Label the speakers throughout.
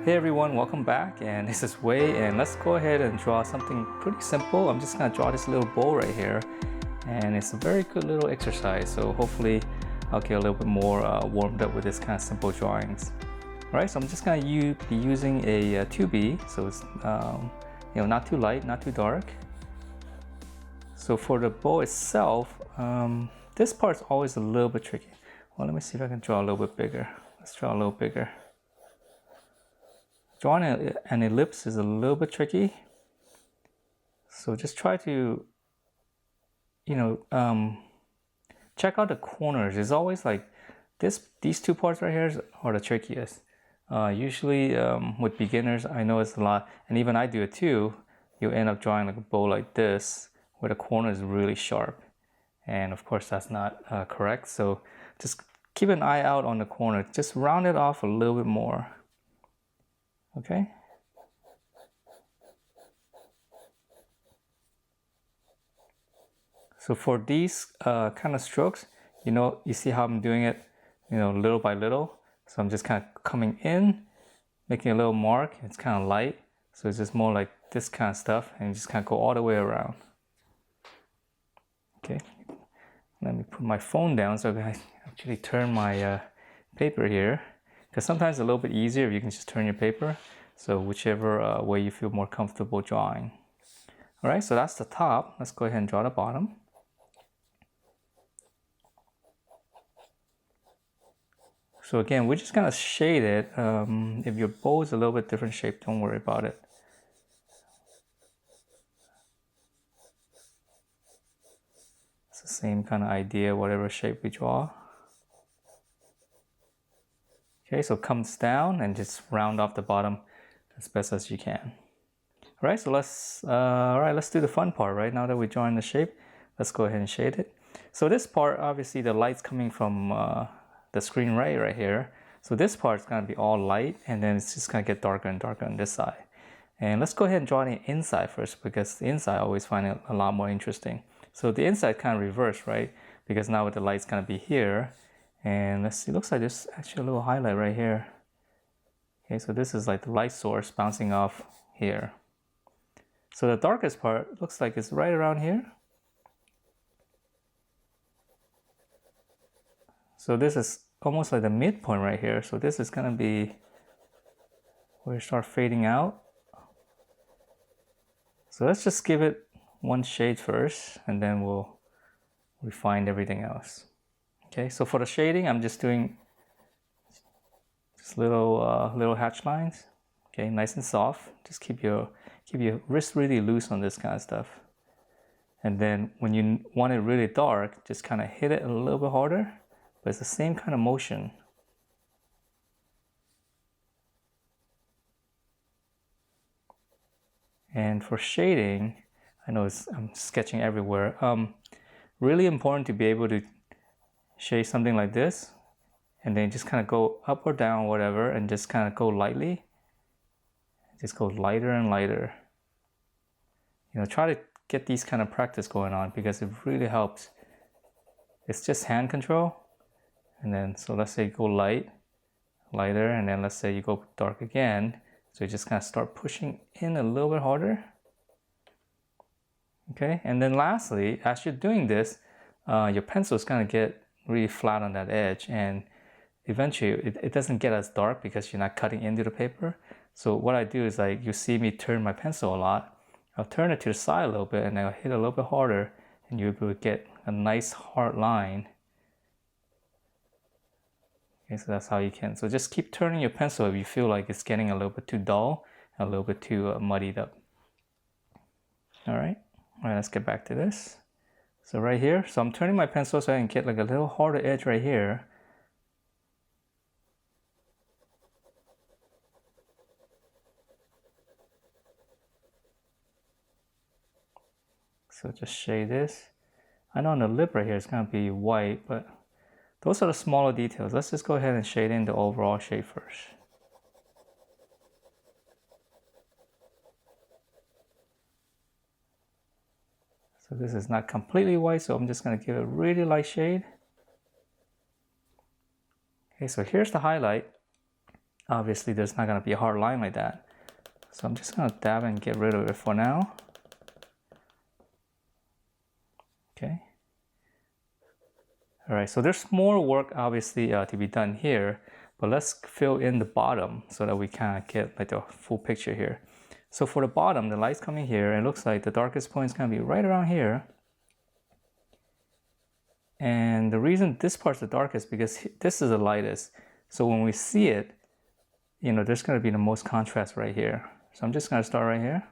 Speaker 1: Hey everyone, welcome back, and this is Wei, and let's go ahead and draw something pretty simple. I'm just gonna draw this little bowl right here, and it's a very good little exercise, so hopefully I'll get a little bit more warmed up with this kind of simple drawings. Alright, so I'm just gonna be using a 2B, so it's not too light, not too dark. So for the bowl itself, this part's always a little bit tricky. Well, let me see if I can draw a little bit bigger. Let's draw a little bigger. Drawing an ellipse is a little bit tricky, so just try to, check out the corners. It's always like these two parts right here are the trickiest. Usually with beginners, I know it's a lot, and even I do it too. You end up drawing like a bow like this, where the corner is really sharp, and of course that's not correct. So just keep an eye out on the corner. Just round it off a little bit more. Okay. So for these kind of strokes, you see how I'm doing it, little by little. So I'm just kind of coming in, making a little mark. It's kind of light, so it's just more like this kind of stuff, and just kind of go all the way around. Okay. Let me put my phone down so I can actually turn my paper here. Because sometimes it's a little bit easier if you can just turn your paper. So whichever way you feel more comfortable drawing. All right, so that's the top. Let's go ahead and draw the bottom. So again, we're just gonna shade it. If your bowl is a little bit different shape, don't worry about it. It's the same kind of idea, whatever shape we draw. Okay, so it comes down and just round off the bottom as best as you can. All right, so let's do the fun part. Right now that we're drawing the shape, let's go ahead and shade it. So this part, obviously the light's coming from the screen right here. So this part is gonna be all light, and then it's just gonna get darker and darker on this side. And let's go ahead and draw the inside first, because the inside I always find it a lot more interesting. So the inside kind of reversed, right? Because now the light's gonna be here. And let's see, looks like there's actually a little highlight right here. Okay, so this is like the light source bouncing off here. So the darkest part looks like it's right around here. So this is almost like the midpoint right here. So this is gonna be where it starts fading out. So let's just give it one shade first, and then we'll refine everything else. Okay, so for the shading, I'm just doing just little hatch lines. Okay, nice and soft. Just keep your wrist really loose on this kind of stuff. And then when you want it really dark, just kind of hit it a little bit harder, but it's the same kind of motion. And for shading, I know I'm sketching everywhere. Really important to be able to shade something like this, and then just kind of go up or down, whatever, and just kind of go lightly. Just go lighter and lighter. Try to get these kind of practice going on, because it really helps. It's just hand control. And then, so let's say you go lighter, and then let's say you go dark again. So you just kind of start pushing in a little bit harder. Okay, and then lastly, as you're doing this, your pencil is going to get really flat on that edge, and eventually it doesn't get as dark because you're not cutting into the paper. So what I do is, like, you see me turn my pencil a lot. I'll turn it to the side a little bit, and I'll hit a little bit harder, and you'll be able to get a nice hard line. Okay, so that's how you can. So just keep turning your pencil if you feel like it's getting a little bit too dull, and a little bit too muddied up. All right, let's get back to this. So right here, so I'm turning my pencil so I can get like a little harder edge right here. So just shade this. I know on the lip right here it's gonna be white, but those are the smaller details. Let's just go ahead and shade in the overall shape first. So this is not completely white, so I'm just gonna give it a really light shade. Okay, so here's the highlight. obviously there's not going to be a hard line like that. So I'm just going to dab and get rid of it for now. Okay. All right, so there's more work obviously to be done here, but let's fill in the bottom so that we kind of get like the full picture here. So for the bottom, the light's coming here, and it looks like the darkest point is going to be right around here. And the reason this part's the darkest because this is the lightest. So when we see it, you know, there's going to be the most contrast right here. So I'm just going to start right here.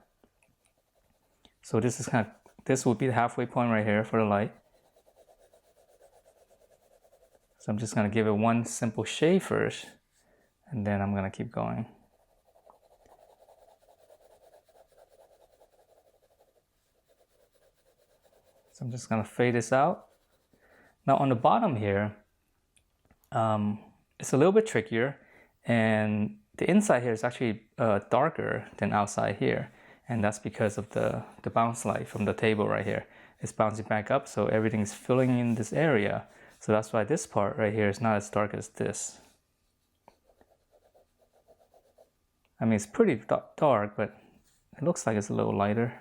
Speaker 1: So this is kind of, this will be the halfway point right here for the light. So I'm just going to give it one simple shade first, and then I'm going to keep going. So I'm just going to fade this out. Now on the bottom here, it's a little bit trickier, and the inside here is actually darker than outside here, and that's because of the bounce light from the table right here. It's bouncing back up, so everything's filling in this area. So that's why this part right here is not as dark as this. I mean, it's pretty dark, but it looks like it's a little lighter.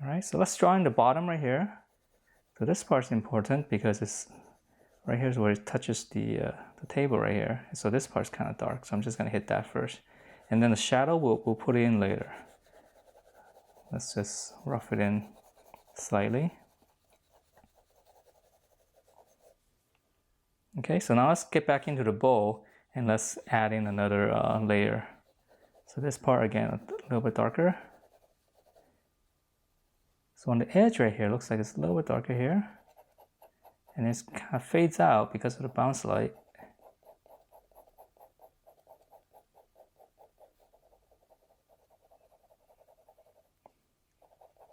Speaker 1: All right, so let's draw in the bottom right here. So this part's important because it's right here is where it touches the table right here. So this part's kind of dark, so I'm just gonna hit that first. And then the shadow, we'll put it in later. Let's just rough it in slightly. Okay, so now let's get back into the bowl and let's add in another layer. So this part again, a little bit darker. So on the edge right here, looks like it's a little bit darker here. And it kind of fades out because of the bounce light.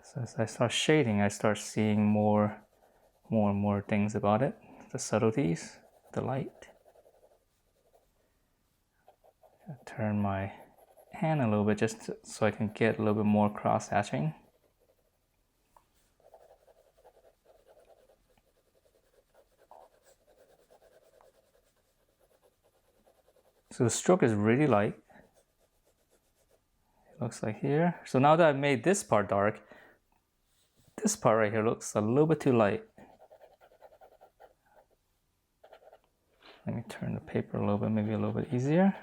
Speaker 1: So as I start shading, I start seeing more and more things about it. The subtleties, the light. I'll turn my hand a little bit just so I can get a little bit more cross hatching. So the stroke is really light. It looks like here. So now that I've made this part dark, this part right here looks a little bit too light. Let me turn the paper a little bit, maybe a little bit easier.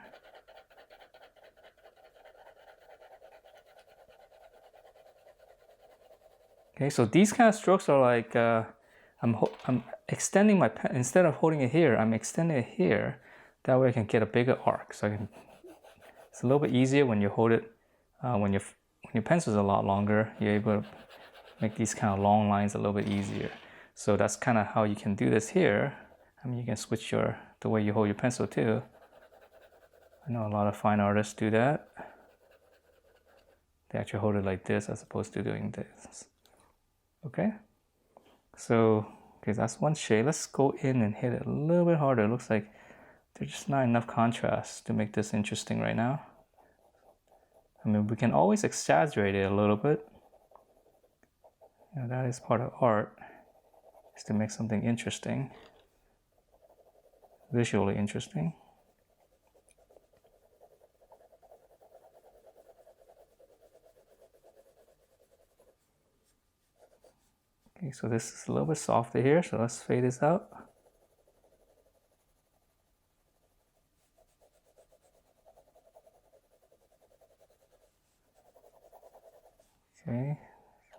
Speaker 1: Okay, so these kind of strokes are like, I'm extending my pen, instead of holding it here, I'm extending it here. That way I can get a bigger arc. So it's a little bit easier when you hold it, when your pencil is a lot longer, you're able to make these kind of long lines a little bit easier. So that's kind of how you can do this here. I mean, you can switch the way you hold your pencil too. I know a lot of fine artists do that. They actually hold it like this as opposed to doing this. Okay, so okay, that's one shade. Let's go in and hit it a little bit harder. It looks like there's just not enough contrast to make this interesting right now. I mean, we can always exaggerate it a little bit. You know, that is part of art, is to make something interesting, visually interesting. Okay, so this is a little bit softer here, so let's fade this out. Okay,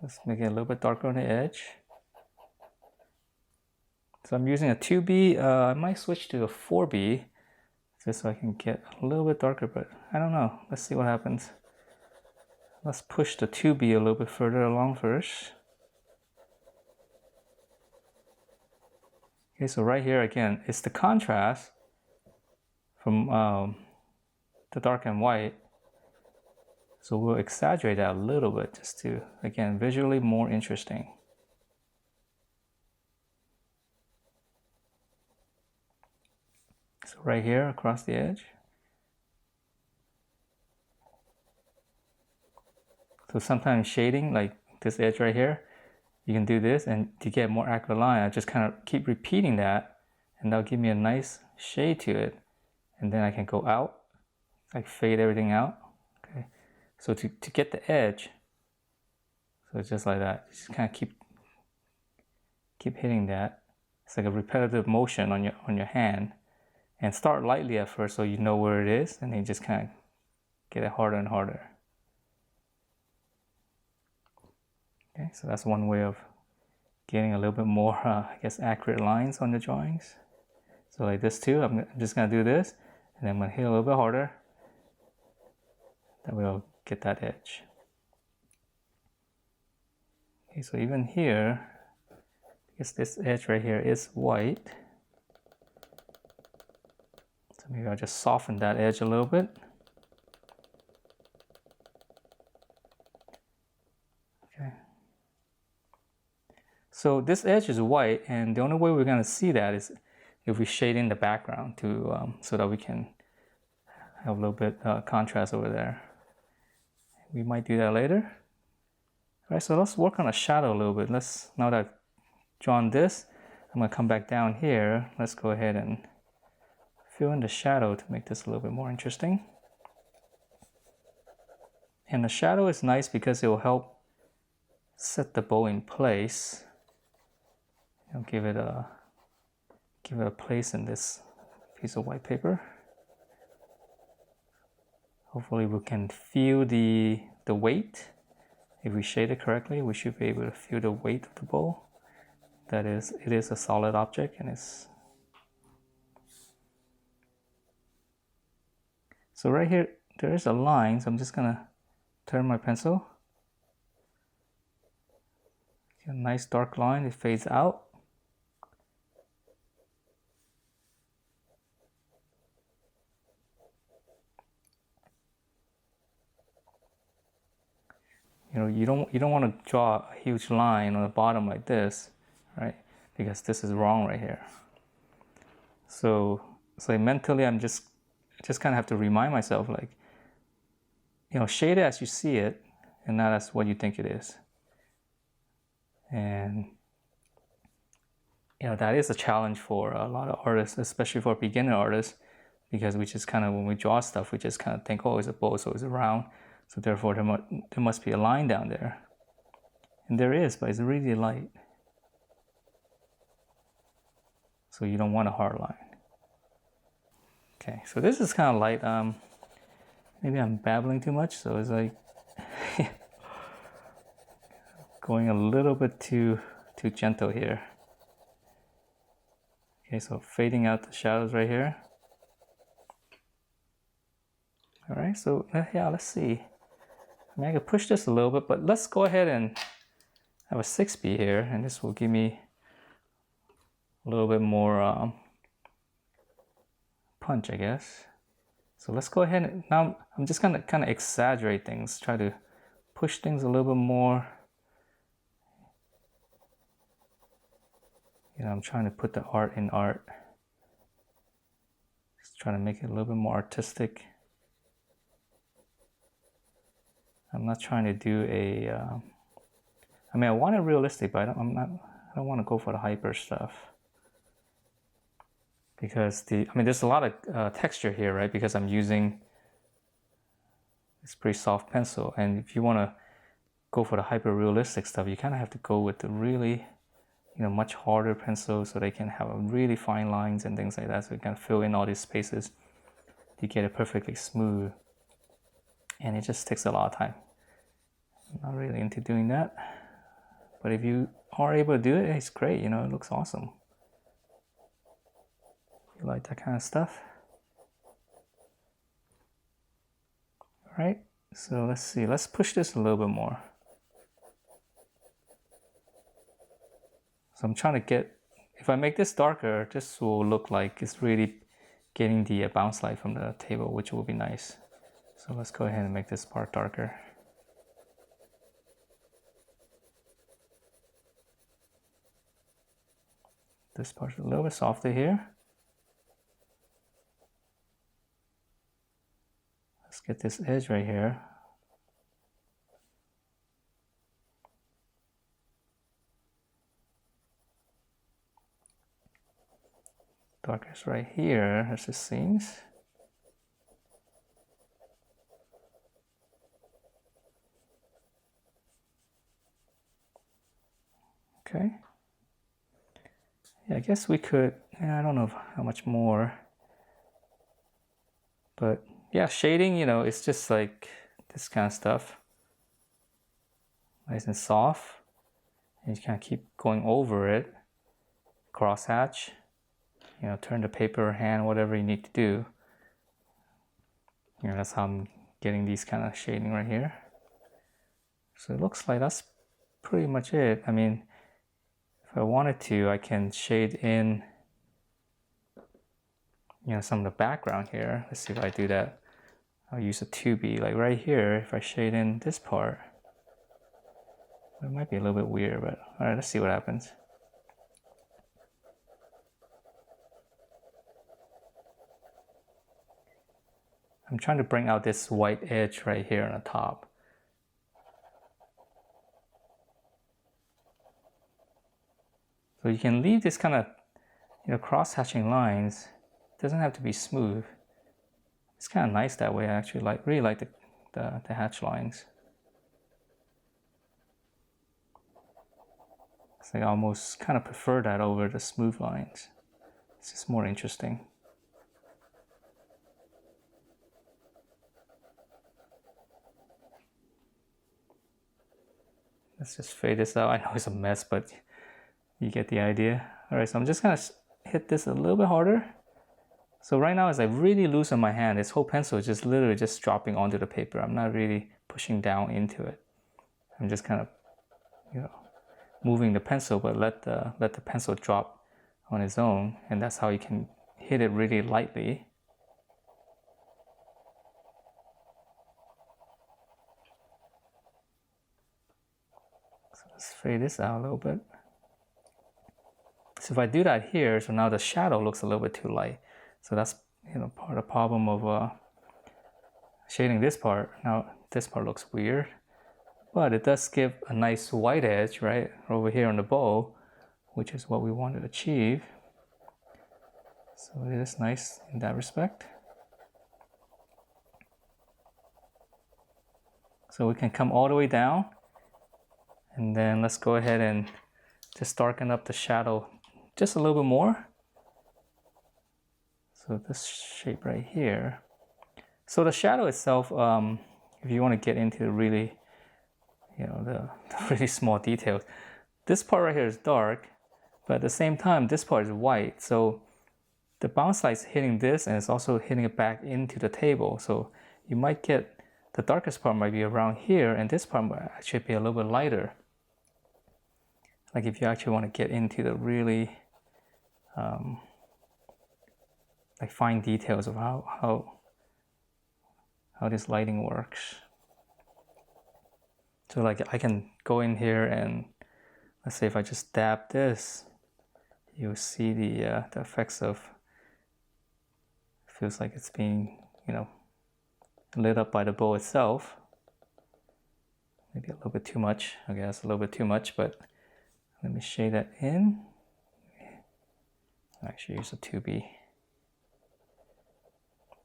Speaker 1: let's make it a little bit darker on the edge. So I'm using a 2B, I might switch to a 4B, just so I can get a little bit darker, but I don't know. Let's see what happens. Let's push the 2B a little bit further along first. Okay, so right here again, it's the contrast from the dark and white. So we'll exaggerate that a little bit just to, again, visually more interesting. So right here across the edge. So sometimes shading, like this edge right here, you can do this, and to get a more accurate line, I just kind of keep repeating that, and that'll give me a nice shade to it. And then I can go out, like fade everything out. Okay, so to get the edge, so it's just like that. Just kind of keep hitting that. It's like a repetitive motion on your hand, and start lightly at first so you know where it is, and then just kind of get it harder and harder. Okay, so that's one way of getting a little bit more, I guess, accurate lines on the drawings. So like this too, I'm just gonna do this, and then I'm gonna hit a little bit harder. That way I'll get that edge. Okay, so even here, I guess this edge right here is white. So maybe I'll just soften that edge a little bit. Okay. So this edge is white, and the only way we're gonna see that is if we shade in the background to so that we can have a little bit contrast over there. We might do that later. All right, so let's work on a shadow a little bit. Now that I've drawn this, I'm gonna come back down here. Let's go ahead and fill in the shadow to make this a little bit more interesting. And the shadow is nice because it will help set the bow in place. I'll give it a place in this piece of white paper. Hopefully we can feel the weight. If we shade it correctly, we should be able to feel the weight of the bow. That is, it is a solid object, and it's... So right here, there is a line, so I'm just gonna turn my pencil. Get a nice dark line, it fades out. You know, you don't want to draw a huge line on the bottom like this, right? Because this is wrong right here. So mentally, I'm just kind of have to remind myself, like, you know, shade it as you see it, and not as what you think it is. And you know, that is a challenge for a lot of artists, especially for beginner artists, because we just kind of, when we draw stuff, we just kind of think, oh, it's a bow, so it's round. So therefore, there must be a line down there. And there is, but it's really light. So you don't want a hard line. Okay, so this is kind of light. Maybe I'm babbling too much, so it's like going a little bit too gentle here. Okay, so fading out the shadows right here. All right, so yeah, let's see. I mean, I could push this a little bit, but let's go ahead and have a 6B here, and this will give me a little bit more punch, I guess. So let's go ahead and now I'm just gonna kind of exaggerate things, try to push things a little bit more. You know, I'm trying to put the art in art. Just trying to make it a little bit more artistic. I'm not trying to do a. I mean, I want it realistic, but I don't want to go for the hyper stuff. Because there's a lot of texture here, right? Because I'm using this pretty soft pencil, and if you want to go for the hyper realistic stuff, you kind of have to go with the really, you know, much harder pencil, so they can have really fine lines and things like that, so you can fill in all these spaces to get it perfectly smooth. And it just takes a lot of time. I'm not really into doing that, but if you are able to do it, it's great. You know, it looks awesome. You like that kind of stuff? All right, so let's see. Let's push this a little bit more. So I'm trying to get, if I make this darker, this will look like it's really getting the bounce light from the table, which will be nice. So let's go ahead and make this part darker. This part's a little bit softer here. Let's get this edge right here. darkest right here as it seems. Okay. Yeah, I guess we could, I don't know how much more. But yeah, shading, you know, it's just like this kind of stuff. Nice and soft. And you kind of keep going over it. Crosshatch. You know, turn the paper, hand, whatever you need to do. You know, that's how I'm getting these kind of shading right here. So it looks like that's pretty much it. I mean, if I wanted to, I can shade in, you know, some of the background here. Let's see if I do that. I'll use a 2B, like right here, if I shade in this part. It might be a little bit weird, but all right, let's see what happens. I'm trying to bring out this white edge right here on the top. So you can leave this kind of, you know, cross-hatching lines. It doesn't have to be smooth. It's kind of nice that way. I actually really like the hatch lines. So I almost kind of prefer that over the smooth lines. It's just more interesting. Let's just fade this out. I know it's a mess, but you get the idea. All right, so I'm just gonna hit this a little bit harder. So right now, as I really loosen my hand, this whole pencil is just literally just dropping onto the paper. I'm not really pushing down into it. I'm just kind of, you know, moving the pencil, but let the pencil drop on its own, and that's how you can hit it really lightly. So let's fade this out a little bit. So if I do that here, so now the shadow looks a little bit too light. So that's, you know, part of the problem of shading this part. Now this part looks weird, but it does give a nice white edge right over here on the bow, which is what we want to achieve. So it is nice in that respect. So we can come all the way down, and then let's go ahead and just darken up the shadow just a little bit more. So this shape right here. So the shadow itself, if you want to get into the really, you know, the really small details, this part right here is dark, but at the same time, this part is white. So the bounce light is hitting this, and it's also hitting it back into the table. So you might get the darkest part might be around here, and this part might actually be a little bit lighter. Like if you actually want to get into the really like fine details of how this lighting works. So like I can go in here and let's say if I just dab this, you'll see the effects of, feels like it's being, you know, lit up by the bow itself. Maybe a little bit too much. Okay, that's a little bit too much, but let me shade that in. I actually use a 2B.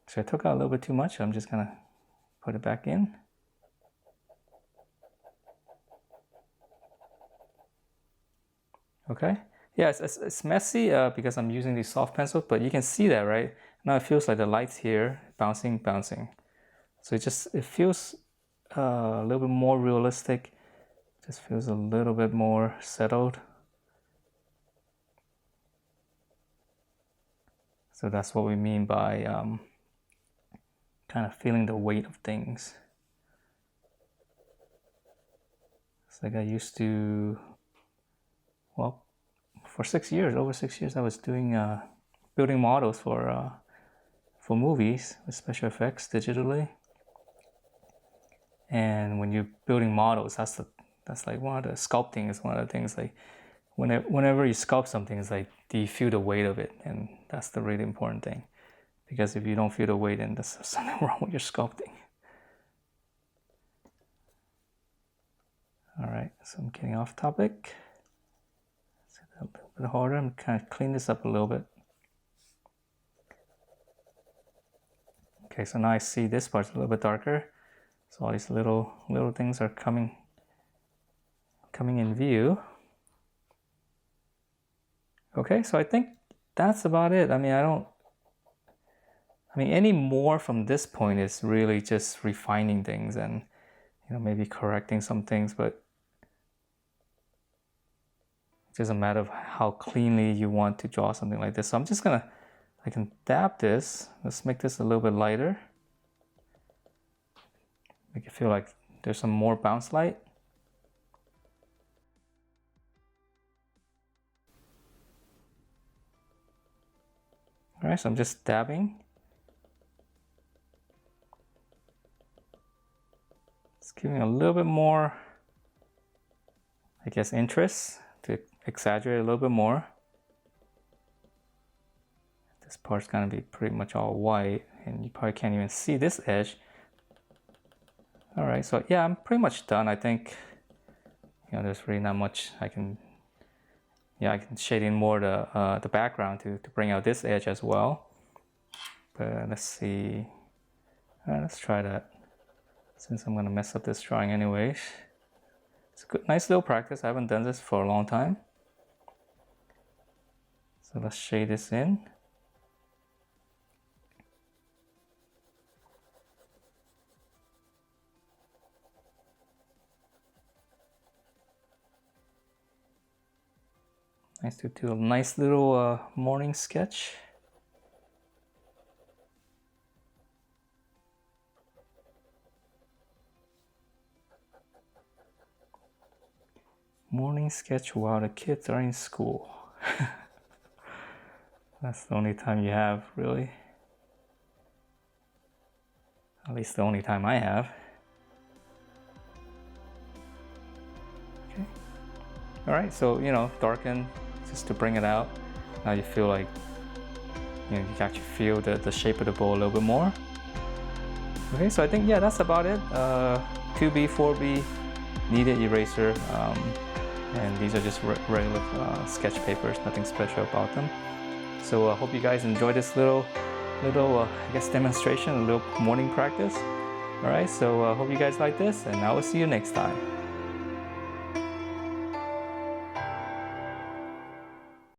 Speaker 1: So I took out a little bit too much. I'm just gonna put it back in. Okay. Yeah, it's messy because I'm using these soft pencils, but you can see that, right? Now it feels like the light's here, bouncing. So it feels a little bit more realistic. Just feels a little bit more settled. So that's what we mean by kind of feeling the weight of things. It's like I used to, well, for over 6 years, I was doing building models for movies with special effects digitally. And when you're building models, that's like one of the sculpting is one of the things. Like whenever you sculpt something, it's like, do you feel the weight of it? And that's the really important thing, because if you don't feel the weight, then there's something wrong with your sculpting. All right, so I'm getting off topic. Let's hit that a little bit harder. I'm kind of clean this up a little bit. Okay, so now I see this part's a little bit darker. So all these little things are coming in view. Okay, so I think that's about it. I mean, any more from this point is really just refining things and, you know, maybe correcting some things, but it doesn't matter of how cleanly you want to draw something like this. So I'm just gonna, I can dab this. Let's make this a little bit lighter. Make it feel like there's some more bounce light. All right, so I'm just dabbing. It's giving a little bit more, I guess, interest to exaggerate a little bit more. This part's gonna be pretty much all white, and you probably can't even see this edge. All right, so yeah, I'm pretty much done. I think, you know, there's really not much I can. Yeah, I can shade in more the background to bring out this edge as well. But let's see. All right, let's try that. Since I'm gonna mess up this drawing anyways. It's a good, nice little practice. I haven't done this for a long time. So let's shade this in. Nice to do a nice little morning sketch. Morning sketch while the kids are in school. That's the only time you have, really. At least the only time I have. Okay. All right, so, you know, darken just to bring it out. Now you feel like, you know, you can actually feel the shape of the bowl a little bit more. Okay, so I think, yeah, that's about it. 2B, 4B, kneaded eraser. And these are just regular sketch papers, nothing special about them. So I hope you guys enjoyed this little I guess demonstration, a little morning practice. All right, so I hope you guys like this, and I will see you next time.